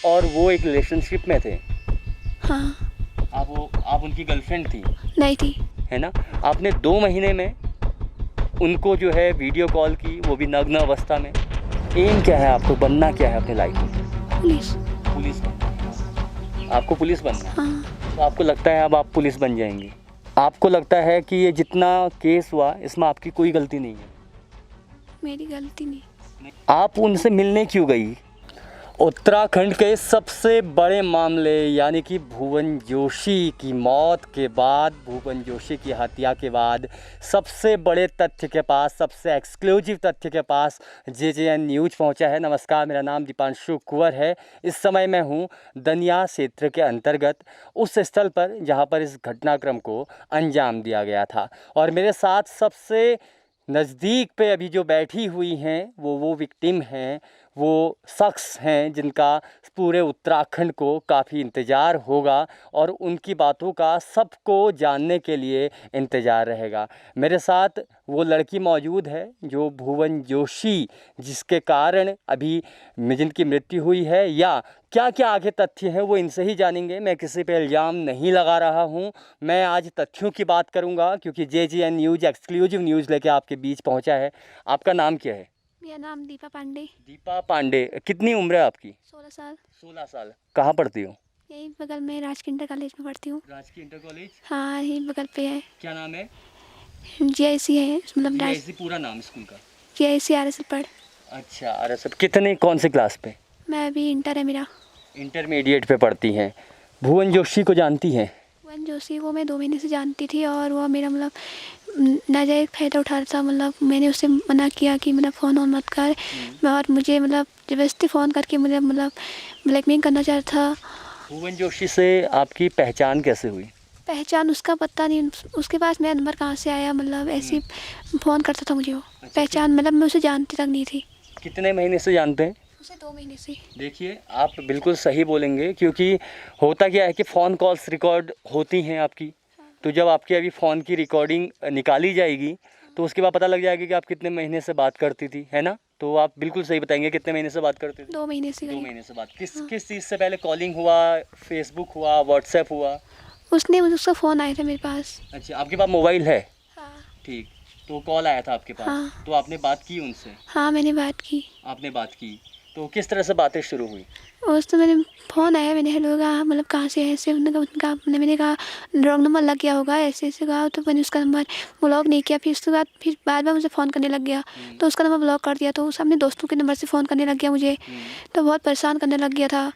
और वो एक रिलेशनशिप में थे। हाँ। आप उनकी गर्लफ्रेंड थी? नहीं थी। है ना। आपने 2 महीने में उनको जो है वीडियो कॉल की, वो भी नग्न अवस्था में। एम क्या है, आपको बनना क्या है अपनी लाइफ में? पुलिस। पुलिस बनना। आपको पुलिस बनना है। हाँ। तो आपको लगता है अब आप पुलिस बन जाएंगे? आपको लगता है कि ये जितना केस हुआ इसमें आपकी कोई गलती नहीं है? मेरी गलती नहीं। आप उनसे मिलने क्यों गई? उत्तराखंड के सबसे बड़े मामले यानी कि भुवन जोशी की मौत के बाद, भुवन जोशी की हत्या के बाद सबसे बड़े तथ्य के पास, सबसे एक्सक्लूसिव तथ्य के पास JJN न्यूज़ पहुंचा है। नमस्कार, मेरा नाम दीपांशु कुंवर है। इस समय मैं हूं दनिया क्षेत्र के अंतर्गत उस स्थल पर जहां पर इस घटनाक्रम को अंजाम दिया गया था, और मेरे साथ सबसे नज़दीक पे अभी जो बैठी हुई हैं वो विक्टिम हैं, वो शख्स हैं जिनका पूरे उत्तराखंड को काफ़ी इंतज़ार होगा और उनकी बातों का सबको जानने के लिए इंतज़ार रहेगा। मेरे साथ वो लड़की मौजूद है जो भुवन जोशी, जिसके कारण अभी जिनकी मृत्यु हुई है, या क्या क्या आगे तथ्य हैं वो इनसे ही जानेंगे। मैं किसी पे इल्ज़ाम नहीं लगा रहा हूँ, मैं आज तथ्यों की बात करूँगा क्योंकि JJN न्यूज़ एक्सक्लूसिव न्यूज़ लेके आपके बीच पहुँचा है। आपका नाम क्या है? मेरा नाम दीपा पांडे। दीपा पांडे। कितनी उम्र है आपकी? 16 साल। 16 साल। कहाँ पढ़ती हो? यही बगल में राजकीय इंटर कॉलेज में पढ़ती हूँ। राजकीय इंटर कॉलेज। हाँ, यही बगल पे है। क्या नाम है? GIC है, मतलब GIC पूरा नाम स्कूल का? GIC RSL पढ़। अच्छा, अरे सब कितने, कौन से क्लास पे? मैं अभी इंटर है मेरा। इंटरमीडिएट पे पढ़ती हैं। भुवन जोशी को जानती हैं? भुवन जोशी को मैं 2 महीने से जानती थी, और वह मेरा मतलब नाजायज़ फ़ायदा उठा रहा था। मतलब मैंने उससे मना किया कि मतलब फ़ोन ऑन मत कर, और मुझे मतलब ज़बरदस्ती फ़ोन करके मुझे मतलब ब्लैकमेल करना चाह रहा था। भुवन जोशी से आपकी पहचान कैसे हुई? पहचान उसका पता नहीं, उसके पास मेरा नंबर कहाँ से आया, मतलब ऐसे ही फ़ोन करता था मुझे वो। पहचान मतलब मैं उसे जानती तक नहीं थी। कितने महीने से जानते हैं? उसे 2 महीने से। देखिए, आप बिल्कुल सही बोलेंगे क्योंकि होता क्या है कि फ़ोन कॉल्स रिकॉर्ड होती हैं आपकी, तो जब आपकी अभी फ़ोन की रिकॉर्डिंग निकाली जाएगी तो उसके बाद पता लग जाएगा कि आप कितने महीने से बात करती थी, है ना? तो आप बिल्कुल सही बताएंगे कितने महीने से बात करती थी? 2 महीने से 2 करीब। महीने से बात। किस चीज़ से पहले कॉलिंग हुआ, फेसबुक हुआ, व्हाट्सएप हुआ? उसने मुझे, उसका फ़ोन आया था मेरे पास। अच्छा, आपके पास मोबाइल है? हाँ। ठीक। तो कॉल आया था आपके पास? हाँ। तो आपने बात की उनसे? हाँ, मैंने बात की। आपने बात की। तो किस तरह से बातें शुरू हुई? उस तो मैंने फ़ोन आया, मैंने हेलो कहा, मतलब कहाँ से है ऐसे, मैंने कहा रॉन्ग नंबर लग गया होगा, ऐसे ऐसे कहा। तो मैंने उसका नंबर ब्लॉक नहीं किया। फिर उसके बाद फिर बार बार मुझे फ़ोन करने लग गया, तो उसका नंबर ब्लॉक कर दिया। तो उस अपने दोस्तों के नंबर से फ़ोन करने लग गया मुझे, तो बहुत परेशान करने लग गया था।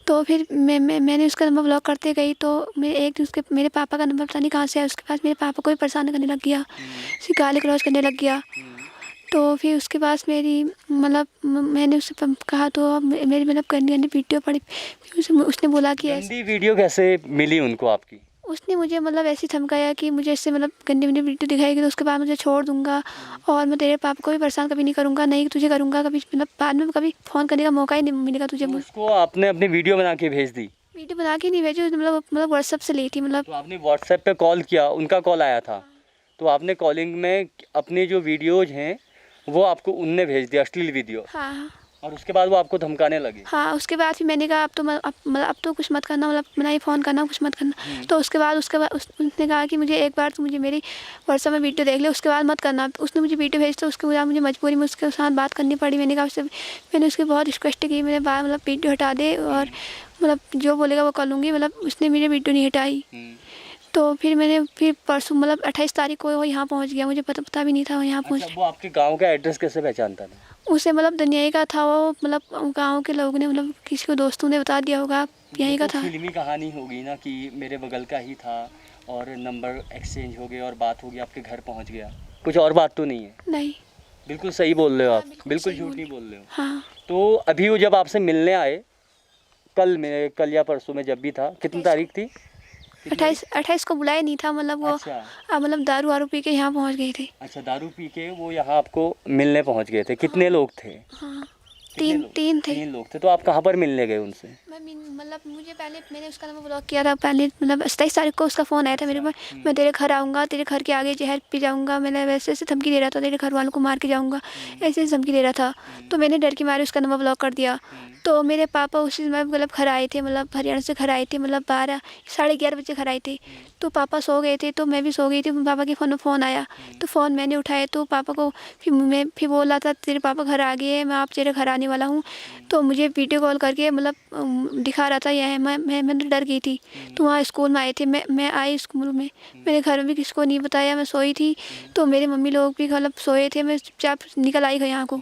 तो फिर मैंने उसका नंबर ब्लॉक करते गई, तो मैं एक दिन उसके, मेरे पापा का नंबर पता नहीं कहाँ से आया उसके पास, मेरे पापा को भी परेशान करने लग गया, उसे गाली गलौज करने लग गया। तो फिर उसके पास मेरी मतलब मैंने उससे कहा, तो मेरी मतलब गंदी गंदी वीडियो पड़ी। फिर उसने बोला कि गंदी वीडियो कैसे मिली उनको आपकी? उसने मुझे मतलब ऐसे धमकाया कि मुझे इससे मतलब गंदी गंदी वीडियो दिखाएगी तो उसके बाद मुझे छोड़ दूंगा, और मैं तेरे पापा को भी परेशान कभी नहीं करूंगा, नहीं तुझे करूंगा कभी, मतलब बाद में कभी फ़ोन करने का मौका ही नहीं मिलेगा तुझे। तो उसको आपने अपनी वीडियो बना के भेज दी? वीडियो बना के नहीं भेजी, मतलब व्हाट्सएप से ली थी मतलब। तो आपने व्हाट्सएप पे कॉल किया, उनका कॉल आया था, तो आपने कॉलिंग में अपनी जो वीडियोज हैं वो आपको उनने भेज दिया, अश्लील वीडियो, हाँ। और उसके बाद वो आपको धमकाने लगे? हाँ, उसके बाद फिर मैंने कहा अब तो मतलब अब तो कुछ मत करना, मतलब ना ही फ़ोन करना, कुछ मत करना। तो उसके बाद उसने कहा कि मुझे एक बार तो मुझे मेरी व्हाट्सएप में वीडियो देख ले, उसके बाद मत करना। उसने मुझे वीडियो भेजी, तो उसके बाद मुझे मजबूरी में उसके साथ बात करनी पड़ी। मैंने कहा उससे, मैंने उसकी बहुत रिक्वेस्ट की, मेरे बार मतलब वीडियो हटा दे, और मतलब जो बोलेगा वो कर लूँगी। मतलब उसने मेरी वीडियो नहीं हटाई। तो फिर परसों मतलब 28 तारीख को वो यहाँ पहुँच गया, मुझे पता भी नहीं था वो यहाँ पहुँच। अच्छा, वो आपके गांव का एड्रेस कैसे पहचानता था? उसे मतलब दुनियाई का था वो, मतलब गांव के लोगों ने, मतलब किसी को दोस्तों ने बता दिया होगा, यहीं का तो था। फिल्मी कहानी होगी ना कि मेरे बगल का ही था और नंबर एक्सचेंज हो गया और बात हो गई, आपके घर पहुंच गया, कुछ और बात तो नहीं है? नहीं। बिल्कुल सही बोल रहे हो आप, बिल्कुल बिल्कुल सही झूठ बोल। नहीं बोल रहे हो। हाँ। तो अभी वो जब आपसे मिलने आए, कल या परसों में जब भी था, कितनी तारीख थी? 28 को बुलाया नहीं था, मतलब वो अच्छा। मतलब दारू वारू पी के यहाँ पहुँच गए थे। अच्छा, दारू पी के वो यहाँ आपको मिलने पहुँच गए थे। कितने लोग थे? हाँ, तीन थे। 3 लोग थे। तो आप कहाँ पर मिलने गए उनसे? मतलब मुझे पहले मैंने उसका नंबर ब्लॉक किया था पहले, मतलब 27 तारीख को उसका फ़ोन आया था मेरे पास, मैं तेरे घर आऊँगा, तेरे घर के आगे जहर पी जाऊँगा, मैंने वैसे ऐसे धमकी दे रहा था, तेरे घर वालों को मार के जाऊँगा, ऐसे ऐसे धमकी दे रहा था। तो मैंने डर के मारे उसका नंबर ब्लॉक कर दिया। तो मेरे पापा उसी समय मतलब घर आए थे, मतलब हरियाणा से घर आए थे, मतलब 12 साढ़े 11 बजे घर आए थे। तो पापा सो गए थे तो मैं भी सो गई थी। पापा के फ़ोन में फ़ोन आया तो फ़ोन मैंने उठाया, तो पापा को फिर बोला था तेरे पापा घर आ गए हैं, मैं आप तेरे घर आने वाला हूँ। तो मुझे वीडियो कॉल करके मतलब दिखा रहा था यह है। मैं तो डर गई थी। तो वहाँ स्कूल में आए थे, मैं आई स्कूल में, मेरे घर में भी किसी को नहीं बताया, मैं सोई थी। तो मेरे मम्मी लोग भी मतलब सोए थे, मैं चुपचाप निकल आई यहाँ को।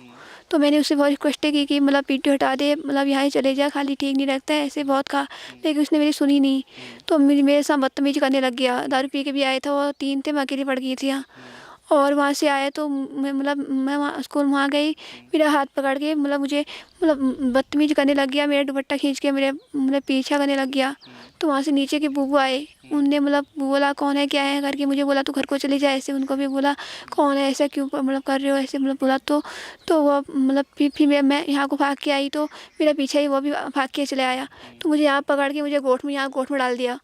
तो मैंने उससे बहुत रिक्वेस्ट की कि मतलब वीडियो हटा दे, मतलब यहाँ ही चले जा, खाली ठीक नहीं लगता है, ऐसे बहुत कहा, लेकिन उसने मेरी सुनी नहीं। तो मेरे साथ बदतमीजी करने लग गया। दारू पी के भी आए थे और 3 थे, मैं अकेली पड़ गई थी यहाँ। और वहाँ से आया तो मैं वहाँ स्कूल वहाँ गई, मेरा हाथ पकड़ के मतलब मुझे मतलब बदतमीजी करने लग गया, मेरा दुपट्टा खींच के मेरे मतलब पीछा करने लग गया। तो वहाँ से नीचे के बूबू आए, उनने मतलब बोला कौन है क्या है करके, मुझे बोला तू घर को चले जा, ऐसे उनको भी बोला कौन है ऐसा क्यों मतलब कर रहे हो ऐसे मतलब बोला। तो वो मतलब फिर मैं यहाँ को भाग के आई, तो मेरा पीछे ही वो भी भाग के चले आया। तो मुझे यहाँ पकड़ के मुझे गोठ में डाल दिया।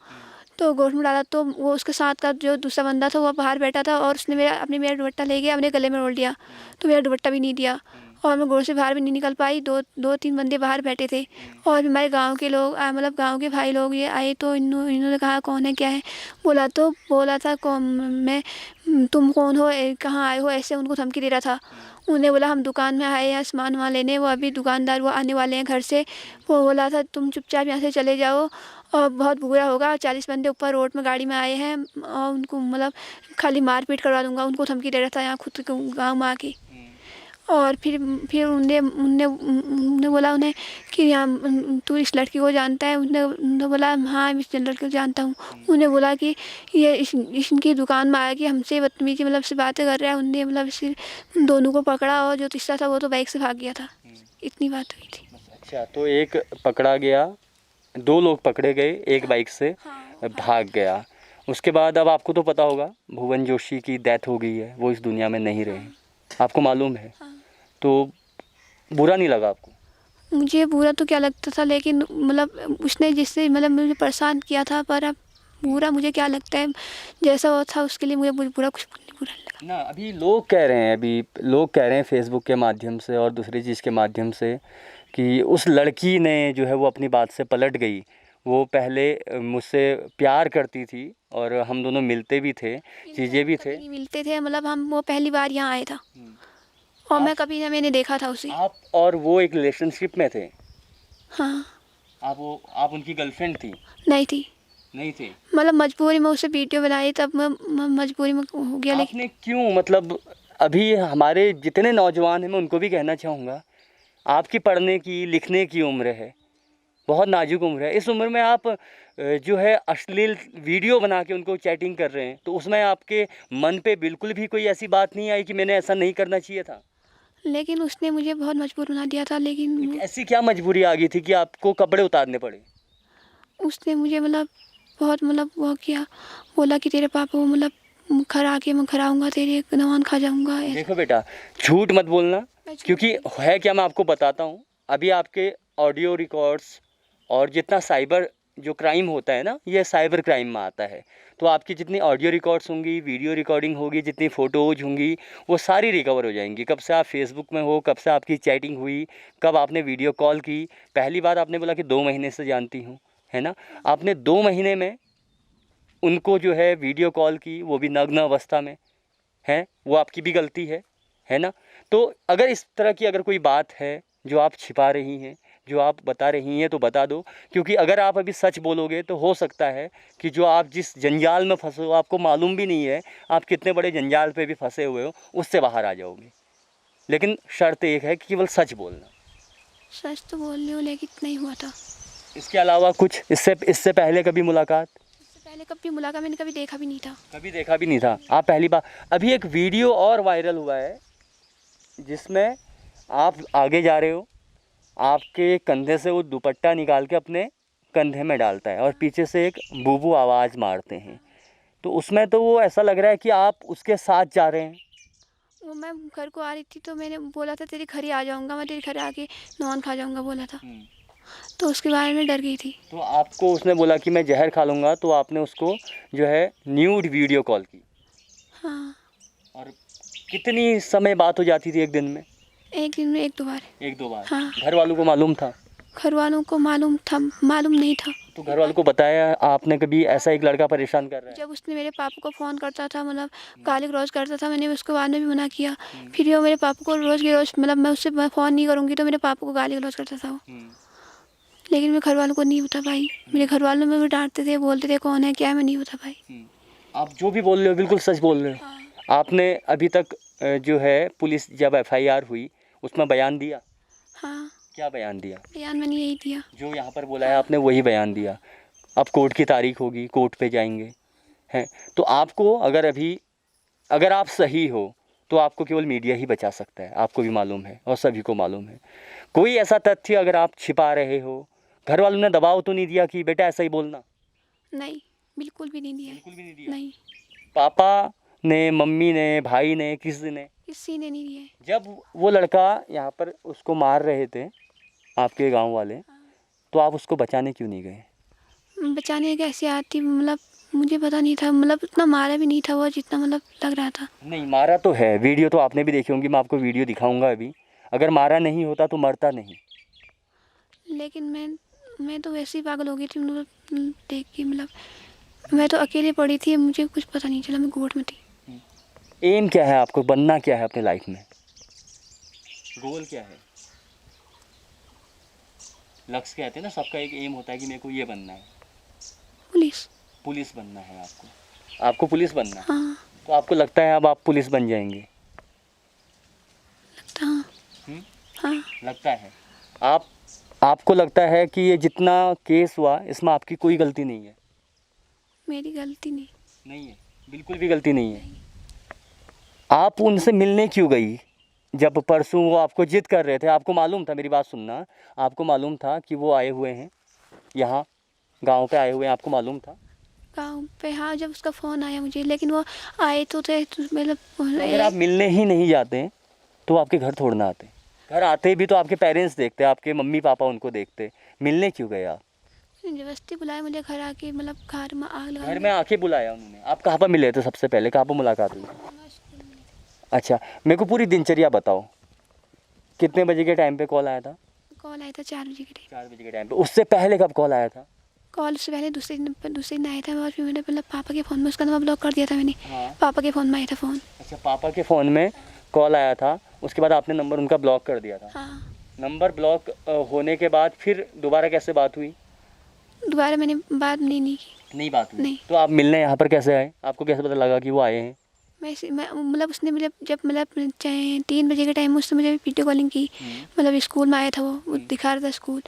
तो गोश्त में डाला तो वो उसके साथ का जो दूसरा बंदा था वो बाहर बैठा था, और उसने मेरा दुपट्टा ले गया, अपने गले में रोल दिया। तो मेरा दुपट्टा भी नहीं दिया, और मैं गोश्त से बाहर भी नहीं निकल पाई। 2-3 बंदे बाहर बैठे थे, और हमारे गांव के लोग मतलब गांव के भाई लोग ये आए। तो इन्होंने कहा कौन है क्या है, बोला था कौन मैं, तुम कौन हो, कहाँ आए हो, ऐसे उनको धमकी दे रहा था। उन्हें बोला हम दुकान में आए हैं सामान वहाँ लेने, वो अभी दुकानदार वो आने वाले हैं घर से। वो बोला था तुम चुपचाप यहाँ से चले जाओ और बहुत बुरा होगा। 40 बंदे ऊपर रोड में गाड़ी में आए हैं और उनको मतलब खाली मारपीट करवा दूंगा, उनको धमकी दे रहा था यहाँ खुद गाँव में आके। और फिर उनने बोला उन्हें कि यहाँ तू इस लड़की को जानता है। उन्होंने बोला हाँ मैं इस लड़की को जानता हूँ। उन्हें बोला कि ये इनकी दुकान में आया कि हमसे बदतमीजी मतलब से बातें कर रहा है। उनने मतलब इस दोनों को पकड़ा, और जो तीसरा था वो तो बाइक से भाग गया था। इतनी बात हुई थी। अच्छा, तो एक पकड़ा गया, 2 लोग पकड़े गए, एक बाइक से भाग गया। उसके बाद अब आपको तो पता होगा भुवन जोशी की डेथ हो गई है, वो इस दुनिया में नहीं रहे, आपको मालूम है। तो बुरा नहीं लगा आपको? मुझे बुरा तो क्या लगता था, लेकिन मतलब उसने जिससे मतलब मुझे परेशान किया था, पर अब बुरा मुझे क्या लगता है, जैसा वो था उसके लिए मुझे बुरा कुछ नहीं बुरा लगा ना। अभी लोग कह रहे हैं फेसबुक के माध्यम से और दूसरी चीज़ के माध्यम से कि उस लड़की ने जो है वो अपनी बात से पलट गई। वो पहले मुझसे प्यार करती थी और हम दोनों मिलते भी थे, चीज़ें भी थे। नहीं मिलते थे, मतलब हम वो पहली बार यहाँ आए था और मैं कभी ना मैंने देखा था उसे। आप और वो एक रिलेशनशिप में थे? हाँ। आप उनकी गर्लफ्रेंड थी? नहीं थी। नहीं थे। मतलब मजबूरी में उसे वीडियो बनाई, तब मैं मजबूरी में हो गया। लेकिन आपने क्यों, मतलब अभी हमारे जितने नौजवान हैं मैं उनको भी कहना चाहूँगा, आपकी पढ़ने की लिखने की उम्र है, बहुत नाजुक उम्र है। इस उम्र में आप जो है अश्लील वीडियो बना के उनको चैटिंग कर रहे हैं, तो उसमें आपके मन पे बिल्कुल भी कोई ऐसी बात नहीं आई कि मैंने ऐसा नहीं करना चाहिए था? लेकिन उसने मुझे बहुत मजबूर बना दिया था। लेकिन ऐसी क्या मजबूरी आ गई थी कि आपको कपड़े उतारने पड़े? उसने मुझे मतलब बहुत मतलब वो किया, बोला कि तेरे पापा को मतलब घर आके मैं घर आऊँगा, तेरे नवान खा जाऊँगा। देखो बेटा, झूठ मत बोलना, क्योंकि है क्या मैं आपको बताता हूँ। अभी आपके ऑडियो रिकॉर्ड्स और जितना साइबर जो क्राइम होता है ना, ये साइबर क्राइम में आता है। तो आपकी जितनी ऑडियो रिकॉर्ड्स होंगी, वीडियो रिकॉर्डिंग होगी, जितनी फ़ोटोज़ होंगी, वो सारी रिकवर हो जाएंगी। कब से आप फेसबुक में हो, कब से आपकी चैटिंग हुई, कब आपने वीडियो कॉल की। पहली बात आपने बोला कि 2 महीने से जानती हूँ, है ना। आपने 2 महीने में उनको जो है वीडियो कॉल की, वो भी नग्न अवस्था में, है, वो आपकी भी गलती है ना। तो अगर इस तरह की अगर कोई बात है जो आप छिपा रही हैं, जो आप बता रही हैं, तो बता दो, क्योंकि अगर आप अभी सच बोलोगे तो हो सकता है कि जो आप जिस जंजाल में फंसे हो, आपको मालूम भी नहीं है आप कितने बड़े जंजाल पे भी फंसे हुए हो, उससे बाहर आ जाओगे। लेकिन शर्त एक है कि केवल सच बोलना। सच तो बोल रही हूँ, लेकिन नहीं हुआ था। इसके अलावा कुछ, इससे पहले कभी मुलाकात? इससे पहले कभी मुलाकात मैंने कभी देखा भी नहीं था। कभी देखा भी नहीं था, आप पहली बार। अभी एक वीडियो और वायरल हुआ है जिसमें आप आगे जा रहे हो, आपके कंधे से वो दुपट्टा निकाल के अपने कंधे में डालता है और पीछे से एक बूबू आवाज़ मारते हैं। तो उसमें तो वो ऐसा लग रहा है कि आप उसके साथ जा रहे हैं। वो मैं घर को आ रही थी तो मैंने बोला था तेरे घर ही आ जाऊँगा, मैं तेरे घर आके नॉन खा जाऊँगा बोला था। तो उसके बाद मैं डर गई थी। तो आपको उसने बोला कि मैं जहर खा लूँगा, तो आपने उसको जो है न्यूड वीडियो कॉल की। हाँ, और कितनी समय बात हो जाती थी एक दिन में? एक दिन में 1-2 बार। 1-2 बार। हाँ, घर वालों को मालूम था? घर वालों को मालूम नहीं था। तो घर वालों को बताया आपने कभी ऐसा एक लड़का परेशान कर रहा है? जब उसने मेरे पापा को फ़ोन करता था मतलब गाली-गलौज करता था, मैंने उसके बाद में भी मना किया। फिर वो मेरे पापा को रोज़ की रोज़ मतलब मैं उससे फ़ोन नहीं करूँगी तो मेरे पापा को गाली-गलौज करता था वो। लेकिन मैं घर वालों को नहीं बता पाई। मेरे घर वालों में भी डाँटते थे, बोलते थे कौन है, क्या है, मैं नहीं बता पाई। आप जो भी बोल रहे हो बिल्कुल सच बोल रहे हो। हाँ। आपने अभी तक जो है पुलिस जब एफआईआर हुई उसमें बयान दिया? हाँ, क्या बयान दिया? बयान मैंने यही दिया। जो यहाँ पर बोला है आपने वही बयान दिया। अब कोर्ट की तारीख होगी, कोर्ट पे जाएंगे हैं। तो आपको अगर आप सही हो तो आपको केवल मीडिया ही बचा सकता है, आपको भी मालूम है और सभी को मालूम है। कोई ऐसा तथ्य अगर आप छिपा रहे हो, घर वालों ने दबाव तो नहीं दिया कि बेटा ऐसा ही बोलना? नहीं, बिल्कुल भी नहीं दिया है। बिल्कुल भी नहीं दिया। नहीं, पापा ने, मम्मी ने, भाई ने, किसी ने? किसी ने नहीं दिया है। जब वो लड़का यहाँ पर उसको मार रहे थे आपके गांव वाले, तो आप उसको बचाने क्यों नहीं गए? बचाने कैसे आती मतलब मुझे पता नहीं था, मतलब इतना मारा भी नहीं था वो जितना मतलब लग रहा था। नहीं, मारा तो है, वीडियो तो आपने भी देखी होंगी, मैं आपको वीडियो दिखाऊंगा अभी। अगर मारा नहीं होता तो मरता नहीं। लेकिन मैं तो वैसे ही पागल हो गई थी मतलब देख के, मतलब मैं तो अकेले पड़ी थी, मुझे कुछ पता नहीं चला, मैं गोद में थी। एम क्या है आपको, बनना क्या है अपने लाइफ में? गोल क्या है? लक्ष्य कहते हैं ना, सबका एक एम होता है कि मेरे को ये बनना है। पुलिस। पुलिस बनना है आपको पुलिस बनना है। हाँ, तो आपको लगता है अब आप पुलिस बन जाएंगे? लगता हाँ। हम्म? हाँ, लगता है। आपको लगता है कि ये जितना केस हुआ इसमें आपकी कोई गलती नहीं है? मेरी गलती नहीं। नहीं है, बिल्कुल भी गलती नहीं है। आप उनसे मिलने क्यों गई? जब परसों वो आपको जिद कर रहे थे, आपको मालूम था, मेरी बात सुनना, आपको मालूम था कि वो आए हुए हैं यहाँ, गांव पे आए हुए हैं, आपको मालूम था? गाँव पे हाँ, जब उसका फ़ोन आया मुझे, लेकिन वो आए तो थे तो मतलब तो अगर आप मिलने ही नहीं जाते तो आपके घर थोड़ना आते? घर आते भी तो आपके पेरेंट्स देखते, आपके मम्मी पापा उनको देखते। मिलने क्यों गए आप? ज़बरदस्ती बुलाया मुझे घर आके, मतलब घर में आग लगा घर में आके बुलाया उन्होंने? आप कहाँ पर मिले थे सबसे पहले, कहाँ पर मुलाकात हुई? अच्छा, मेरे को पूरी दिनचर्या बताओ, कितने बजे के टाइम पे कॉल आया था? कॉल आया था 4 बजे के टाइम। 4 बजे के टाइम पे। उससे पहले कब कॉल आया था? कॉल उससे पहले दूसरे दिन आया था, और फिर मैंने मतलब पापा के फ़ोन में उसका नंबर ब्लॉक कर दिया था मैंने। हाँ। पापा के फ़ोन में आया था फ़ोन। अच्छा, पापा के फ़ोन में कॉल आया था, उसके बाद आपने नंबर उनका ब्लॉक कर दिया था। हाँ, नंबर ब्लॉक होने के बाद फिर दोबारा कैसे बात हुई? दोबारा मैंने बात नहीं की। नहीं बात हुई। नहीं। तो आप मिलने यहाँ पर कैसे आए? आपको कैसे पता लगा कि वो आए हैं? मैं मतलब उसने मुझे जब मतलब 3 बजे के टाइम में उसने मुझे वीडियो कॉलिंग की। मतलब स्कूल में आया था वो दिखा रहा था स्कूल।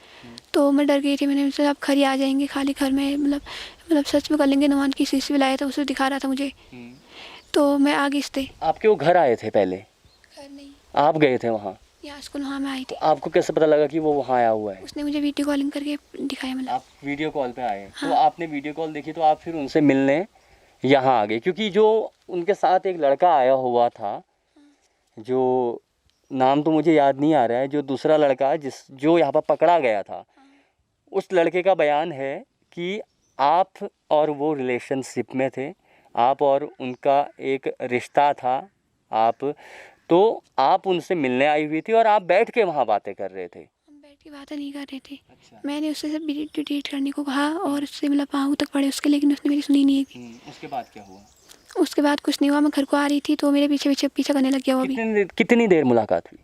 तो मैं डर गई थी, मैंने उससे आप घर ही आ जाएंगे, खाली घर में मतलब सच में कर लेंगे। नवान की शीशी भी लाया था, उसे दिखा रहा था मुझे, तो मैं आ गई इससे। आपके वो घर आए थे पहले? घर नहीं, आप गए थे वहाँ? यहाँ स्कूल वहाँ में आई तो थी। आपको कैसे पता लगा कि वो वहाँ आया हुआ है? उसने मुझे वीडियो कॉलिंग करके दिखाया मतलब। आप वीडियो कॉल पे आए? तो हाँ। आपने वीडियो कॉल देखी तो आप फिर उनसे मिलने यहाँ आ गए, क्योंकि जो उनके साथ एक लड़का आया हुआ था, जो नाम तो मुझे याद नहीं आ रहा है, जो दूसरा लड़का जो यहाँ पर पकड़ा गया था, उस लड़के का बयान है कि आप और वो रिलेशनशिप में थे, आप और उनका एक रिश्ता था। आप उनसे मिलने आई हुई थी और आप बैठ के वहाँ बातें कर रहे थे। हम बैठ के बातें नहीं कर रहे थे। अच्छा। मैंने उससे सब डिलीट करने को कहा और उससे मतलब पाँव तक पड़े उसके, लेकिन उसने मेरी सुनी नहीं है। उसके बाद क्या हुआ? उसके बाद कुछ नहीं हुआ। मैं घर को आ रही थी तो मेरे पीछे करने लग गया वो भी। कितनी देर मुलाकात हुई?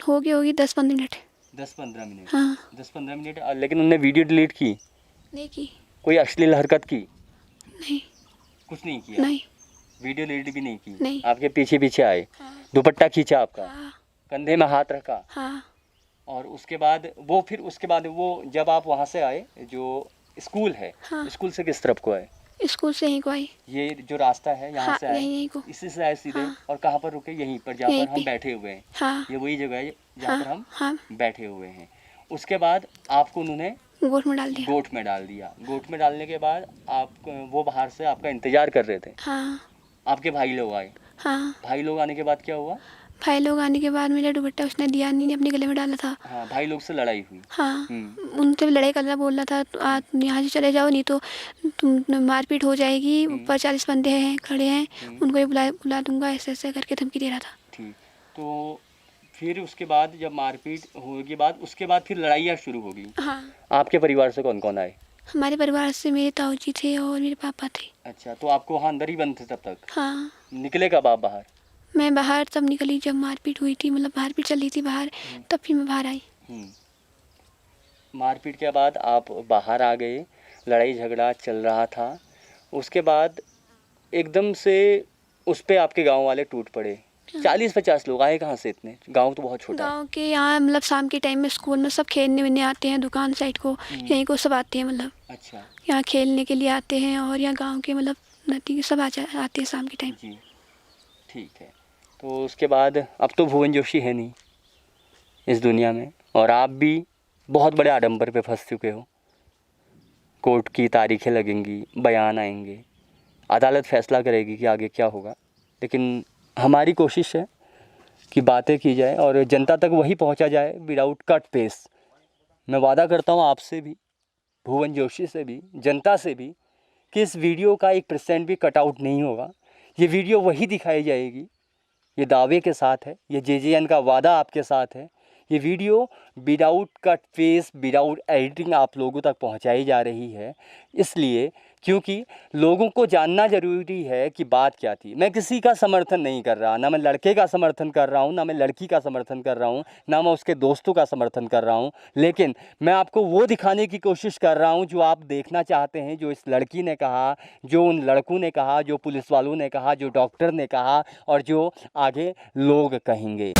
होगी 10-15 मिनट। 10-15 मिनट? हाँ। 10-15 मिनट। लेकिन उनने वीडियो डिलीट की? नहीं की। कोई अश्लील हरकत की? नहीं। कुछ नहीं किया? नहीं। वीडियो डिलीट भी नहीं की? नहीं। आपके पीछे पीछे आए? हाँ। दुपट्टा खींचा आपका? हाँ। कंधे में हाथ रखा? हाँ। और उसके बाद वो जब आप वहाँ से आए, जो स्कूल है, हाँ। स्कूल से किस तरफ को आए? स्कूल से यहीं को आई। ये जो रास्ता है यहाँ हाँ, से आए? यहीं को। इसी से आए सीधे? हाँ। और कहाँ पर रुके? यहीं पर जहाँ यहीं पर हम पे। बैठे हुए हैं? हाँ। ये वही जगह है जहाँ हाँ। पर हम हाँ। बैठे हुए हैं। उसके बाद आपको उन्होंने गोट में डाल दिया। गोट में डाल दिया। गोट में डालने के बाद आप वो बाहर से आपका इंतजार कर रहे थे? हाँ। आपके भाई लोग आए? हाँ। भाई लोग आने के बाद क्या हुआ? भाई लोग आने के बाद मेरा दुपट्टा उसने दिया नहीं, अपने गले में डाला था। हाँ, भाई लोग से लड़ाई हुई। हाँ, उनसे भी लड़ाई करना बोल रहा था, तो आप यहाँ से चले जाओ नहीं तो तुम मारपीट हो जाएगी, ऊपर 40 बंदे हैं खड़े हैं, उनको ही बुला दूंगा, ऐसे ऐसे करके धमकी दे रहा था। ठीक, तो फिर उसके बाद जब मारपीट होने के बाद उसके बाद फिर लड़ाइयाँ शुरू हो गई। हाँ। आपके परिवार से कौन कौन आए? हमारे परिवार से मेरे ताऊ जी थे और मेरे पापा थे। अच्छा, तो आपको वहाँ अंदर ही बंद थे तब तक? हाँ। निकले कब आप बाहर? मैं बाहर तब निकली जब मारपीट हुई थी, मतलब मारपीट चल रही थी बाहर, तब फिर मैं बाहर आई। मारपीट के बाद आप बाहर आ गए, लड़ाई झगड़ा चल रहा था, उसके बाद एकदम से उस पे आपके गांव वाले टूट पड़े। 40-50 लोग आए कहाँ से इतने? गांव तो बहुत छोटा है। गांव के यहाँ मतलब शाम के टाइम में स्कूल में सब खेलने वेलने आते हैं, दुकान साइड को यहीं को सब आते हैं, मतलब अच्छा, यहाँ खेलने के लिए आते हैं, और यहाँ गांव के मतलब नदी के सब आते हैं शाम के टाइम। जी, ठीक है। तो उसके बाद अब तो भुवन जोशी है नहीं इस दुनिया में, और आप भी बहुत बड़े आडंबर पे फंस चुके हो। कोर्ट की तारीखें लगेंगी, बयान आएंगे, अदालत फैसला करेगी कि आगे क्या होगा, लेकिन हमारी कोशिश है कि बातें की जाए और जनता तक वही पहुंचा जाए विदाउट कट पेस्ट। मैं वादा करता हूं आपसे भी, भुवन जोशी से भी, जनता से भी, कि इस वीडियो का 1% भी कटआउट नहीं होगा। ये वीडियो वही दिखाई जाएगी, ये दावे के साथ है, ये JJN का वादा आपके साथ है। ये video without cut face, without editing आप लोगों तक पहुंचाई जा रही है, इसलिए क्योंकि लोगों को जानना ज़रूरी है कि बात क्या थी। मैं किसी का समर्थन नहीं कर रहा, ना मैं लड़के का समर्थन कर रहा हूँ, ना मैं लड़की का समर्थन कर रहा हूँ, ना मैं उसके दोस्तों का समर्थन कर रहा हूँ, लेकिन मैं आपको वो दिखाने की कोशिश कर रहा हूँ जो आप देखना चाहते हैं, जो इस लड़की ने कहा, जो उन लड़कों ने कहा, जो पुलिस वालों ने कहा, जो डॉक्टर ने कहा और जो आगे लोग कहेंगे।